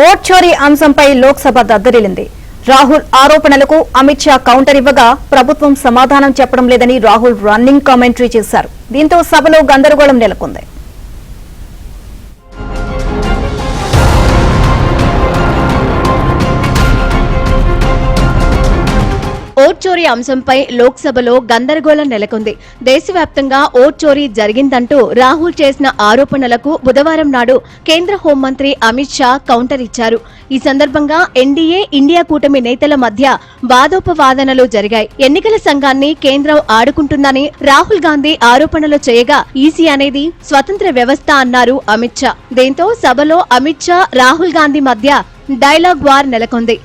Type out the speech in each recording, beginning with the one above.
Vote చోరీ అంశంపై లోక్సభ దద్దరిల్లింది. రాహుల్ ఆరోపణలకు అమిత్ షా కౌంటర్ ఇవ్వగా ప్రభుత్వం సమాధానం చెప్పడం లేదని రాహుల్ రన్నింగ్ కామెంటరీ చేశారు. దీంతో సభలో గందరగోళం నెలకొంది. ఓట్ చోరీ అంశంపై లోక్సభలో గందరగోళం నెలకొంది. దేశవ్యాప్తంగా ఓట్ చోరీ జరిగిందంటూ రాహుల్ చేసిన ఆరోపణలకు బుధవారం నాడు కేంద్ర హోంమంత్రి అమిత్ షా కౌంటర్ ఇచ్చారు. ఈ సందర్భంగా ఎన్డీఏ ఇండియా కూటమి నేతల మధ్య వాదోపవాదనలు జరిగాయి. ఎన్నికల సంఘాన్ని కేంద్రం ఆడుకుంటుందని రాహుల్ గాంధీ ఆరోపణలు చేయగా ఈసీ అనేది స్వతంత్ర వ్యవస్థ అన్నారు అమిత్ షా. దీంతో సభలో అమిత్ షా రాహుల్ గాంధీ మధ్య డైలాగ్ వార్ నెలకొంది.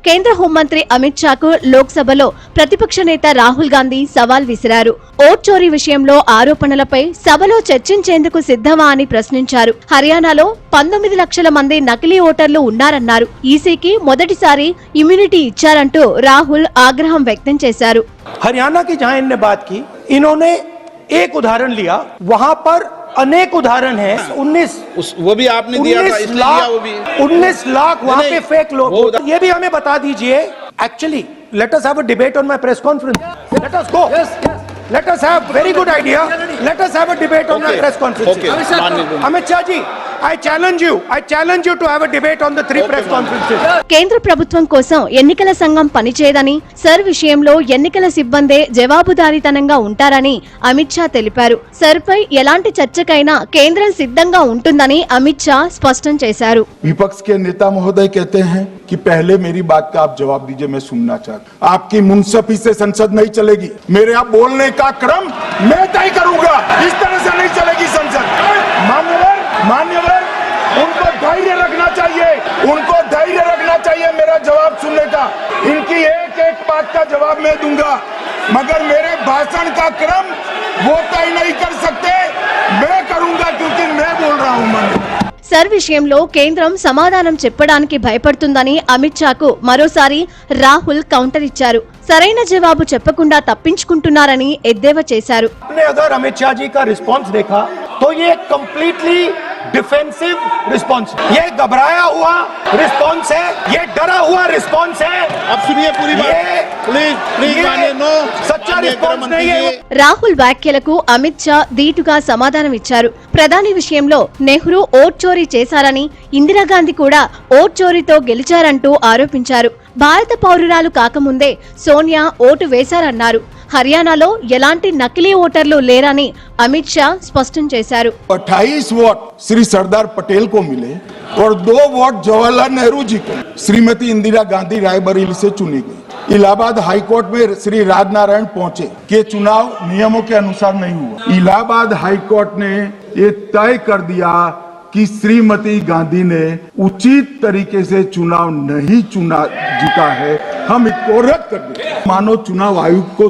కేంద్ర హోంమంత్రి అమిత్ షాకు లోక్సభలో ప్రతిపక్ష నేత రాహుల్ గాంధీ సవాల్ విసిరారు. ఓట్ చోరీ విషయంలో ఆరోపణలపై సభలో చర్చించేందుకు సిద్ధమా అని ప్రశ్నించారు. హర్యానాలో 19 లక్షల మంది నకిలీ ఓటర్లు ఉన్నారన్నారు. ఈసీకి మొదటిసారి ఇమ్యూనిటీ ఇచ్చారంటూ రాహుల్ ఆగ్రహం వ్యక్తం చేశారు. हरियाणा की जहां इन्होंने बात की, इन्होंने एक उदाहरण लिया, वहां पर अनेक उदाहरण है। 19 वो भी आपने दिया था, इसलिए लिया वो भी 19 लाख वहां पे फेक लोग। ये भी हमें बता दीजिए। Actually let us have a debate on my press conference. Let us go. Let us have very good idea. Let us have a debate on the press conference. Amit Shah ji, I challenge you to have a debate on the 3 press conferences. కేంద్ర ప్రభుత్వం కోసం ఎన్నికల సంఘం పనిచేయదని, sir విషయంలో ఎన్నికల సిబ్బందే జవాబుదారీతనంగా ఉంటారని అమిత్ షా తెలిపారు. Sir పై ఎలాంటి చర్చకైనా కేంద్రం సిద్ధంగా ఉంటుందని అమిత్ షా స్పష్టం చేశారు. विपक्ष के नेता महोदय कहते हैं कि पहले मेरी बात का आप जवाब दीजिए, मैं सुनना चाहता हूं। आपकी मुंसफी से संसद नहीं चलेगी। मेरे आप बोलने का क्रम मैं तय करूंगा। इस तरह से नहीं चलेगी संसद। मान्यवर उनको धैर्य रखना चाहिए मेरा जवाब सुनने का। इनकी एक बात का जवाब मैं दूंगा, मगर मेरे भाषण का क्रम वो तय नहीं कर सकते, मैं करूंगा क्योंकि मैं बोल रहा हूं। సర్ విషయంలో కేంద్రం సమాధానం చెప్పడానికి భయపడుతుందని అమిత్ షాకు మరోసారి రాహుల్ కౌంటర్ ఇచ్చారు. సరైన జవాబు చెప్పకుండా తప్పించుకుంటున్నారని ఎద్దేవా చేశారు. अगर अमित शाह जी का रिस्पांस देखा तो ये कंप्लीटली डिफेंसिव रिस्पांस, ये घबराया हुआ रिस्पांस है, ये डरा हुआ रिस्पांस है। अब सुनिए पूरी बात, प्लीज मानिए। नो, सच्चा रिस्पांस नहीं है। రాహుల్ వ్యాఖ్యలకు అమిత్ షా ధీటుగా సమాధానం ఇచ్చారు. ప్రధాని విషయంలో నెహ్రూ ఓట్ చోరీ చేశారని, ఇందిరాగాంధీ కూడా ఓట్ చోరీతో గెలిచారంటూ ఆరోపించారు. భారత పౌరురాలు కాకముందే సోనియా ఓటు వేశారన్నారు. హర్యానాలో ఎలాంటి నకిలీ ఓటర్లు లేరని అమిత్ షా స్పష్టం చేశారు. 28 वोट श्री सरदार पटेल को मिले और 2 वोट जवाहरलाल नेहरू जी को। श्रीमती इंदिरा गांधी रायबरेली से चुनी गई। इलाहाबाद हाईकोर्ट में श्री राजनारायण पहुंचे कि चुनाव नियमों के अनुसार नहीं हुआ। इलाहाबाद हाईकोर्ट ने ये तय कर दिया कि श्रीमती गांधी ने उचित तरीके से चुनाव नहीं जीता है, हम इसको रद्द कर दें। मानो चुनाव आयोग को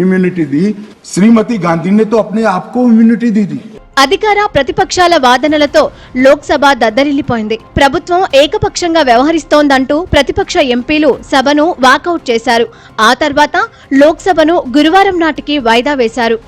इम्यूनिटी दी, श्रीमती गांधी ने तो अपने आप को इम्यूनिटी दी। అధికార ప్రతిపక్షాల వాదనలతో లోక్సభ దద్దరిల్లిపోయింది. ప్రభుత్వం ఏకపక్షంగా వ్యవహరిస్తోందంటూ ప్రతిపక్ష ఎంపీలు సభను వాకౌట్ చేశారు. ఆ తర్వాత లోక్సభను గురువారం నాటికి వాయిదా వేశారు.